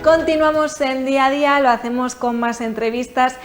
Continuamos en Día a Día, lo hacemos con más entrevistas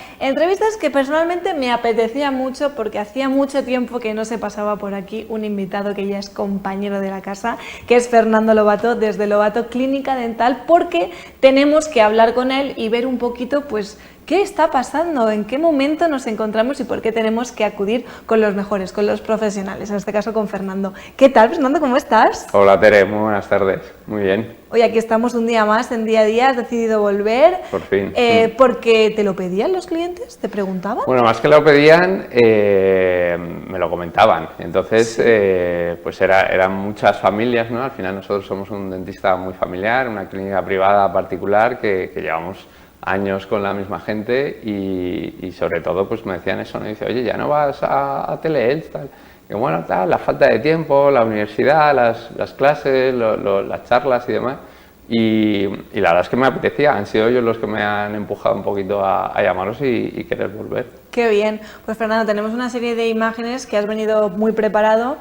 que personalmente me apetecía mucho porque hacía mucho tiempo que no se pasaba por aquí un invitado que ya es compañero de la casa, que es Fernando Lobato, desde Lobato Clínica Dental, porque tenemos que hablar con él y ver un poquito pues qué está pasando, en qué momento nos encontramos y por qué tenemos que acudir con los mejores, con los profesionales, en este caso con Fernando. ¿Qué tal, Fernando? ¿Cómo estás? Hola, Tere, muy buenas tardes. Muy bien. Hoy aquí estamos un día más en Día a Día, has decidido volver. Por fin. ¿Porque te lo pedían los clientes? ¿Te preguntaban? Bueno, más que lo pedían, me lo comentaban. Entonces, sí. Pues eran muchas familias, ¿no? Al final nosotros somos un dentista muy familiar, una clínica privada particular que llevamos años con la misma gente y sobre todo pues me decían eso, me dice, oye, ya no vas a Teleelch, tal. Y bueno, tal, la falta de tiempo, la universidad, las clases, las charlas y demás. Y la verdad es que me apetecía, han sido ellos los que me han empujado un poquito a llamaros y querer volver. Qué bien. Pues Fernando, tenemos una serie de imágenes que has venido muy preparado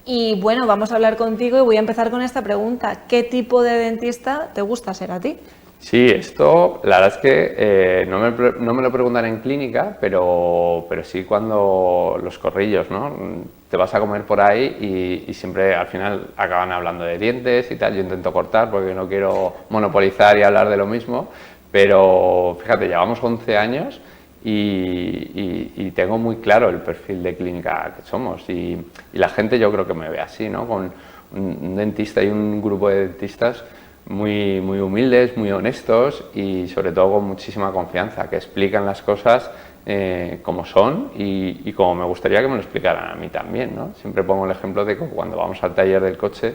y bueno, vamos a hablar contigo y voy a empezar con esta pregunta. ¿Qué tipo de dentista te gusta ser a ti? Sí, esto la verdad es que no me lo preguntan en clínica, pero sí cuando los corrillos, ¿no? Te vas a comer por ahí y siempre al final acaban hablando de dientes y tal. Yo intento cortar porque no quiero monopolizar y hablar de lo mismo, pero fíjate, llevamos 11 años y tengo muy claro el perfil de clínica que somos y la gente yo creo que me ve así, ¿no? Con un dentista y un grupo de dentistas muy humildes, muy honestos y sobre todo con muchísima confianza, que explican las cosas como son y como me gustaría que me lo explicaran a mí también, ¿no? Siempre pongo el ejemplo de que cuando vamos al taller del coche,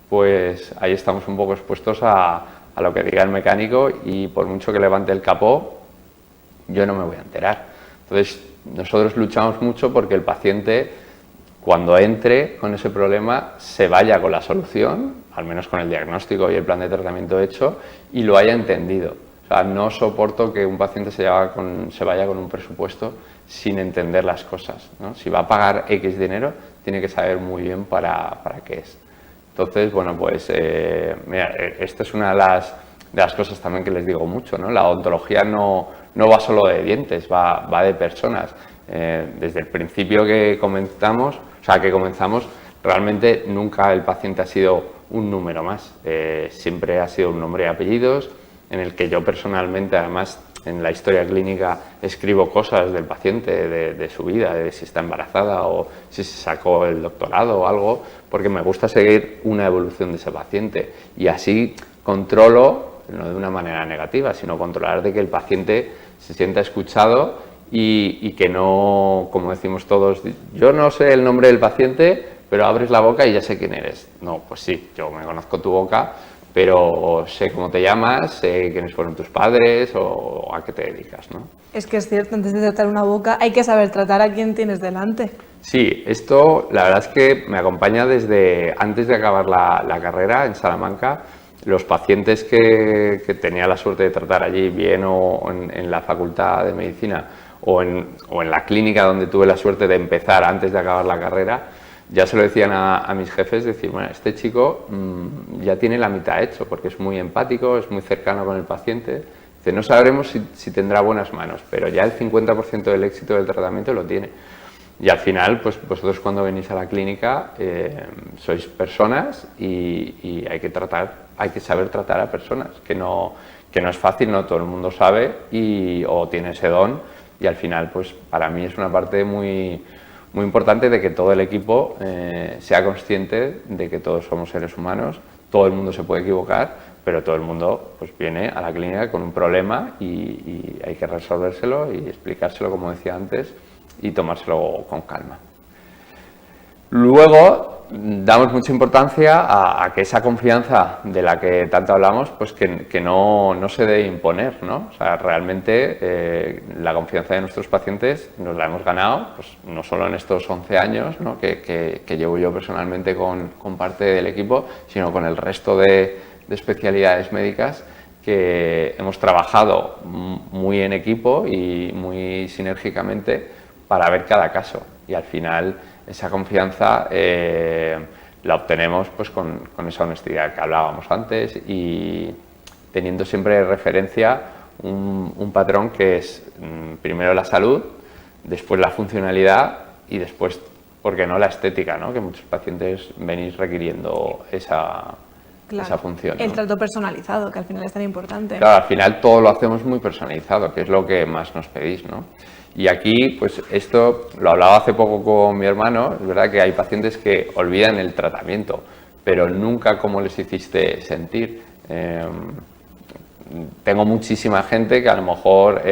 pues ahí estamos un poco expuestos a lo que diga el mecánico y por mucho que levante el capó, yo no me voy a enterar. Entonces, nosotros luchamos mucho porque el paciente, cuando entre con ese problema, se vaya con la solución, al menos con el diagnóstico y el plan de tratamiento hecho, y lo haya entendido. O sea, no soporto que un paciente se vaya con un presupuesto sin entender las cosas, ¿no? Si va a pagar X dinero, tiene que saber muy bien para qué es. Entonces, bueno, pues mira, esta es una de las cosas también que les digo mucho, ¿no? La odontología no va solo de dientes, va de personas. Desde el principio que comenzamos, realmente nunca el paciente ha sido un número más, siempre ha sido un nombre y apellidos, en el que yo personalmente, además, en la historia clínica escribo cosas del paciente, de su vida, de si está embarazada o si se sacó el doctorado o algo, porque me gusta seguir una evolución de ese paciente y así controlo, no de una manera negativa, sino controlar de que el paciente se sienta escuchado y que no, como decimos todos, yo no sé el nombre del paciente, pero abres la boca y ya sé quién eres. No, pues sí, yo me conozco tu boca, pero sé cómo te llamas, sé quiénes fueron tus padres o a qué te dedicas, ¿no? Es que es cierto, antes de tratar una boca hay que saber tratar a quien tienes delante. Sí, esto la verdad es que me acompaña desde antes de acabar la carrera en Salamanca. Los pacientes que tenía la suerte de tratar allí, bien o en la facultad de medicina o en la clínica donde tuve la suerte de empezar antes de acabar la carrera, ya se lo decían a mis jefes, decir, bueno, este chico ya tiene la mitad hecho, porque es muy empático, es muy cercano con el paciente. Dice, no sabremos si tendrá buenas manos, pero ya el 50% del éxito del tratamiento lo tiene. Y al final, pues vosotros cuando venís a la clínica sois personas y hay que saber tratar a personas, que no es fácil, no todo el mundo sabe o tiene ese don y al final, pues para mí es una parte muy importante de que todo el equipo sea consciente de que todos somos seres humanos, todo el mundo se puede equivocar, pero todo el mundo pues viene a la clínica con un problema y hay que resolvérselo y explicárselo, como decía antes, y tomárselo con calma. Luego damos mucha importancia a que esa confianza de la que tanto hablamos, pues que no se debe imponer, ¿no? O sea, realmente la confianza de nuestros pacientes nos la hemos ganado, pues no solo en estos 11 años, ¿no? que llevo yo personalmente con parte del equipo, sino con el resto de especialidades médicas que hemos trabajado muy en equipo y muy sinérgicamente para ver cada caso y al final esa confianza la obtenemos pues con esa honestidad que hablábamos antes y teniendo siempre de referencia un patrón que es primero la salud, después la funcionalidad y después, ¿por qué no?, la estética, ¿no? Que muchos pacientes venís requiriendo esa función, ¿no? El trato personalizado, que al final es tan importante. Claro, al final todo lo hacemos muy personalizado, que es lo que más nos pedís, ¿no? Y aquí, pues esto lo hablaba hace poco con mi hermano, es verdad que hay pacientes que olvidan el tratamiento, pero nunca cómo les hiciste sentir. Tengo muchísima gente que a lo mejor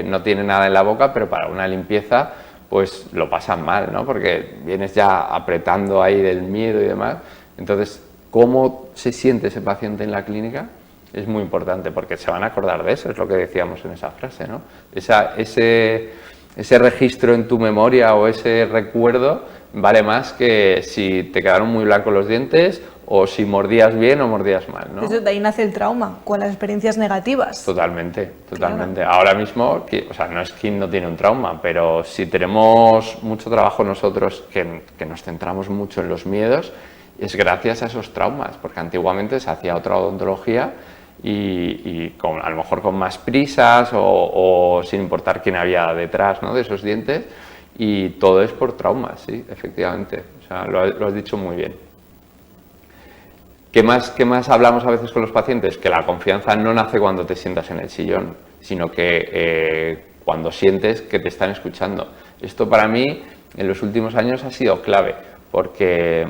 no tiene nada en la boca, pero para una limpieza pues lo pasan mal, ¿no? Porque vienes ya apretando ahí del miedo y demás. Entonces, ¿cómo se siente ese paciente en la clínica? Es muy importante, porque se van a acordar de eso, es lo que decíamos en esa frase, ¿no? Ese registro en tu memoria o ese recuerdo vale más que si te quedaron muy blancos los dientes o si mordías bien o mordías mal, ¿no? Eso, de ahí nace el trauma, con las experiencias negativas. Totalmente. Claro. Ahora mismo, o sea, no es quien no tiene un trauma, pero si tenemos mucho trabajo nosotros, que nos centramos mucho en los miedos, es gracias a esos traumas, porque antiguamente se hacía otra odontología y a lo mejor con más prisas o sin importar quién había detrás, ¿no?, de esos dientes, y todo es por traumas, sí, efectivamente. O sea, lo has dicho muy bien. ¿Qué más hablamos a veces con los pacientes? Que la confianza no nace cuando te sientas en el sillón, sino que cuando sientes que te están escuchando. Esto para mí en los últimos años ha sido clave, porque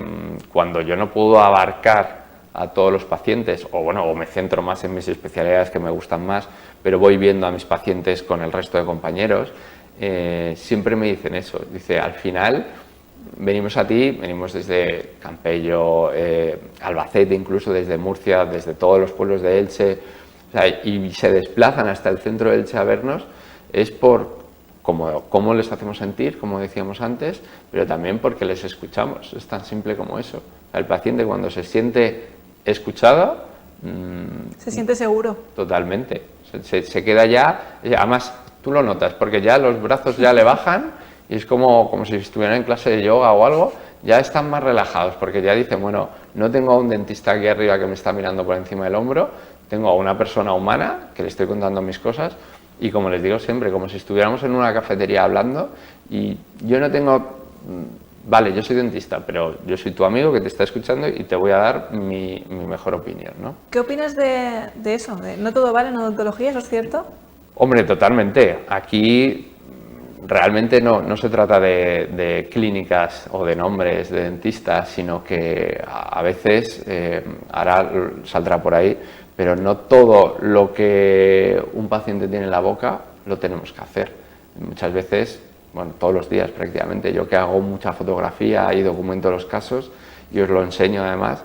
cuando yo no puedo abarcar a todos los pacientes, o me centro más en mis especialidades que me gustan más, pero voy viendo a mis pacientes con el resto de compañeros, siempre me dicen eso. Dice, al final venimos a ti, venimos desde Campello, Albacete, incluso desde Murcia, desde todos los pueblos de Elche, o sea, y se desplazan hasta el centro de Elche a vernos, es por cómo les hacemos sentir, como decíamos antes, pero también porque les escuchamos. Es tan simple como eso. O sea, el paciente, cuando se siente escuchado, Se siente seguro. Totalmente. Se queda ya, además tú lo notas, porque ya los brazos ya le bajan y es como si estuvieran en clase de yoga o algo, ya están más relajados, porque ya dicen, bueno, no tengo a un dentista aquí arriba que me está mirando por encima del hombro, tengo a una persona humana que le estoy contando mis cosas, y como les digo siempre, como si estuviéramos en una cafetería hablando, y yo no tengo, vale, yo soy dentista, pero yo soy tu amigo que te está escuchando y te voy a dar mi mejor opinión, ¿no? ¿Qué opinas de eso? ¿No todo vale en odontología? ¿Eso es cierto? Hombre, totalmente. Aquí realmente no se trata de clínicas o de nombres de dentistas, sino que a veces, ahora saldrá por ahí, pero no todo lo que un paciente tiene en la boca lo tenemos que hacer. Muchas veces, bueno, todos los días prácticamente, yo que hago mucha fotografía y documento los casos y os lo enseño además,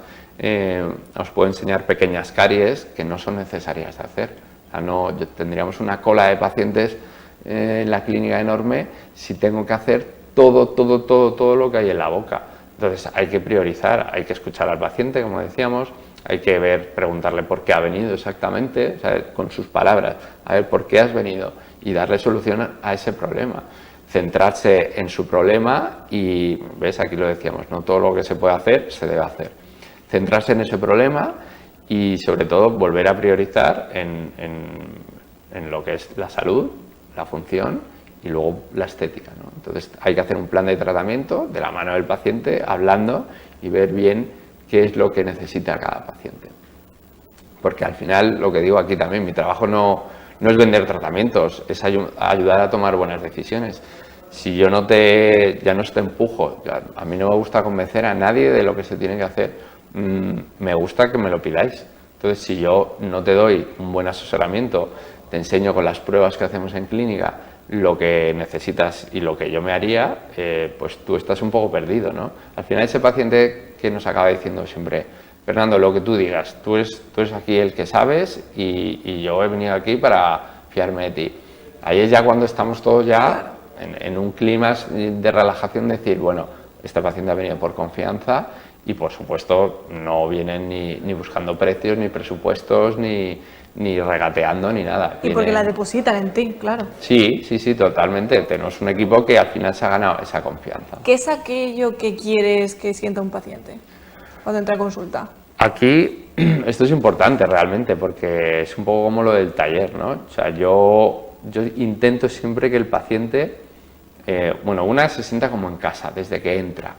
os puedo enseñar pequeñas caries que no son necesarias de hacer. O sea, tendríamos una cola de pacientes en la clínica enorme si tengo que hacer todo lo que hay en la boca. Entonces hay que priorizar, hay que escuchar al paciente, como decíamos, hay que preguntarle por qué ha venido exactamente, o sea, con sus palabras, a ver por qué has venido y darle solución a ese problema. Centrarse en su problema y, ves, aquí lo decíamos, no todo lo que se puede hacer se debe hacer. Centrarse en ese problema y sobre todo volver a priorizar en lo que es la salud, la función y luego la estética, ¿no? Entonces hay que hacer un plan de tratamiento de la mano del paciente, hablando y ver bien qué es lo que necesita cada paciente. Porque al final, lo que digo aquí también, mi trabajo no es vender tratamientos, es ayudar a tomar buenas decisiones. Si yo ya no te empujo, a mí no me gusta convencer a nadie de lo que se tiene que hacer, me gusta que me lo pidáis. Entonces, si yo no te doy un buen asesoramiento, te enseño con las pruebas que hacemos en clínica lo que necesitas y lo que yo me haría, pues tú estás un poco perdido, ¿no? Al final, ese paciente que nos acaba diciendo siempre, Fernando, lo que tú digas, tú eres aquí el que sabes y yo he venido aquí para fiarme de ti. Ahí es ya cuando estamos todos ya en un clima de relajación, decir, bueno, este paciente ha venido por confianza y por supuesto no vienen ni buscando precios, ni presupuestos, ni regateando, ni nada. Y porque la depositan en ti, claro. Sí, totalmente. Tenemos un equipo que al final se ha ganado esa confianza. ¿Qué es aquello que quieres que sienta un paciente cuando entra a consulta? Aquí esto es importante realmente porque es un poco como lo del taller, ¿no? O sea, yo intento siempre que el paciente, una se sienta como en casa desde que entra.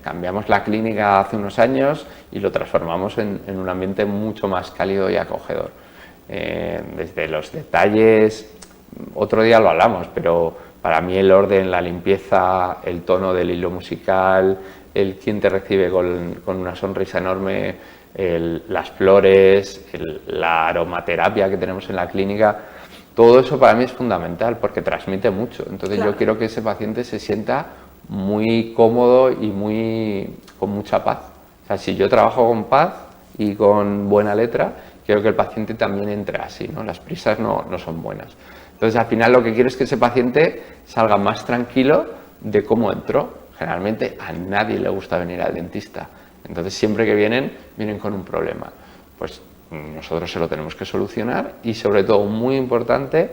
Cambiamos la clínica hace unos años y lo transformamos en un ambiente mucho más cálido y acogedor. Desde los detalles, otro día lo hablamos, pero para mí el orden, la limpieza, el tono del hilo musical, el quien te recibe con una sonrisa enorme, las flores, la aromaterapia que tenemos en la clínica, todo eso para mí es fundamental porque transmite mucho. Entonces yo quiero que ese paciente se sienta muy cómodo y con mucha paz. O sea, si yo trabajo con paz y con buena letra, quiero que el paciente también entre así, ¿no? Las prisas no son buenas. Entonces al final lo que quiero es que ese paciente salga más tranquilo de cómo entró. Generalmente a nadie le gusta venir al dentista. Entonces siempre que vienen con un problema. Pues nosotros se lo tenemos que solucionar y sobre todo, muy importante,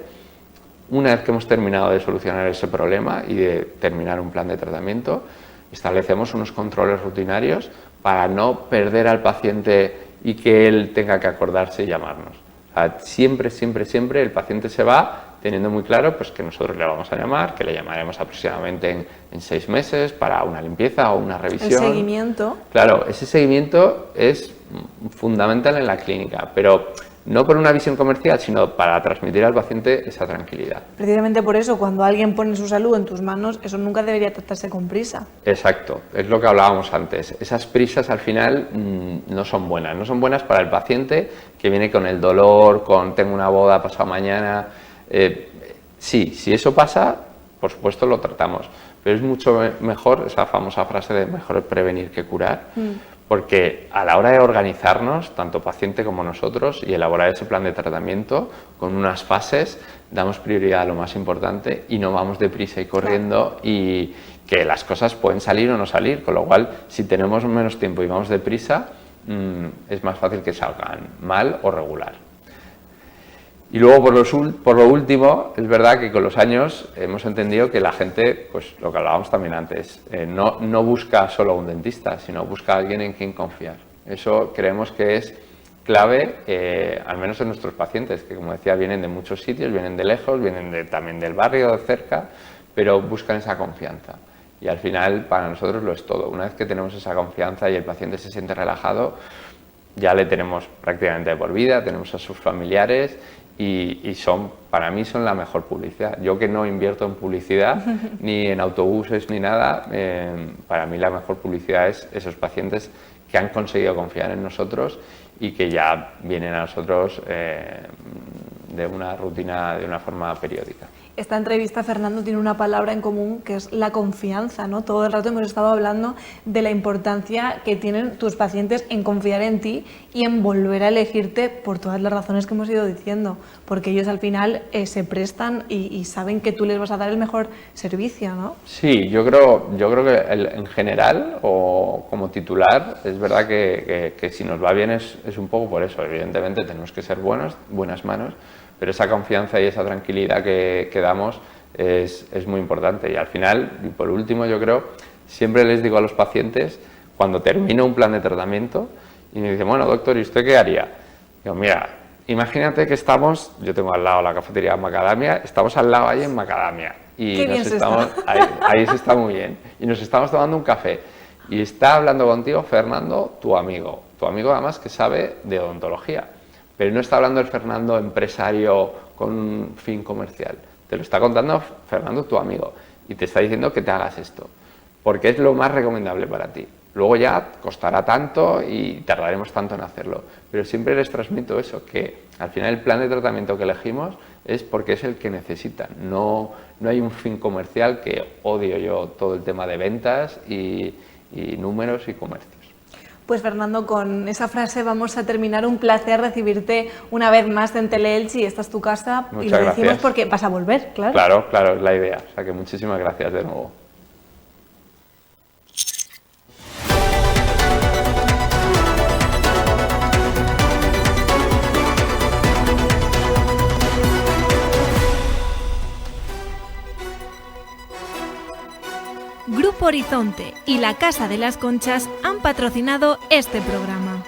una vez que hemos terminado de solucionar ese problema y de terminar un plan de tratamiento, establecemos unos controles rutinarios para no perder al paciente y que él tenga que acordarse y llamarnos. O sea, siempre el paciente se va teniendo muy claro pues, que nosotros le vamos a llamar, que le llamaremos aproximadamente en 6 meses para una limpieza o una revisión. El seguimiento. Claro, ese seguimiento es fundamental en la clínica, pero no por una visión comercial, sino para transmitir al paciente esa tranquilidad. Precisamente por eso, cuando alguien pone su salud en tus manos, eso nunca debería tratarse con prisa. Exacto, es lo que hablábamos antes. Esas prisas al final no son buenas. No son buenas para el paciente que viene con el dolor, tengo una boda pasado mañana. Sí, si eso pasa, por supuesto lo tratamos, pero es mucho mejor esa famosa frase de mejor prevenir que curar, porque a la hora de organizarnos, tanto paciente como nosotros, y elaborar ese plan de tratamiento con unas fases, damos prioridad a lo más importante y no vamos deprisa y corriendo, y que las cosas pueden salir o no salir, con lo cual si tenemos menos tiempo y vamos deprisa, es más fácil que salgan mal o regular. Y luego, por lo último, es verdad que con los años hemos entendido que la gente, pues lo que hablábamos también antes, no busca solo un dentista, sino busca a alguien en quien confiar. Eso creemos que es clave, al menos en nuestros pacientes, que como decía, vienen de muchos sitios, vienen de lejos, vienen también del barrio, de cerca, pero buscan esa confianza. Y al final, para nosotros lo es todo. Una vez que tenemos esa confianza y el paciente se siente relajado, ya le tenemos prácticamente de por vida, tenemos a sus familiares y para mí son la mejor publicidad. Yo que no invierto en publicidad, ni en autobuses, ni nada, para mí la mejor publicidad es esos pacientes que han conseguido confiar en nosotros y que ya vienen a nosotros de una rutina, de una forma periódica. Esta entrevista, Fernando, tiene una palabra en común que es la confianza, ¿no? Todo el rato hemos estado hablando de la importancia que tienen tus pacientes en confiar en ti y en volver a elegirte por todas las razones que hemos ido diciendo, porque ellos al final se prestan y saben que tú les vas a dar el mejor servicio, ¿no? Sí, yo creo que en general o como titular es verdad que si nos va bien es un poco por eso. Evidentemente tenemos que ser buenas manos, pero esa confianza y esa tranquilidad que damos es muy importante. Y al final, y por último, yo creo, siempre les digo a los pacientes, cuando termino un plan de tratamiento, y me dicen, bueno, doctor, ¿y usted qué haría? Digo, mira, imagínate que yo tengo al lado la cafetería Macadamia, estamos al lado ahí en Macadamia, y ahí se está muy bien, y nos estamos tomando un café, y está hablando contigo Fernando, tu amigo además que sabe de odontología. Pero no está hablando el Fernando empresario con un fin comercial. Te lo está contando Fernando, tu amigo, y te está diciendo que te hagas esto, porque es lo más recomendable para ti. Luego ya costará tanto y tardaremos tanto en hacerlo, pero siempre les transmito eso, que al final el plan de tratamiento que elegimos es porque es el que necesitan. No hay un fin comercial, que odio yo todo el tema de ventas y números y comercios. Pues Fernando, con esa frase vamos a terminar. Un placer recibirte una vez más en Teleelch, esta es tu casa. Muchas y lo decimos gracias. Porque vas a volver, claro. Claro, es la idea. O sea que muchísimas gracias de nuevo. Grupo Horizonte y la Casa de las Conchas han patrocinado este programa.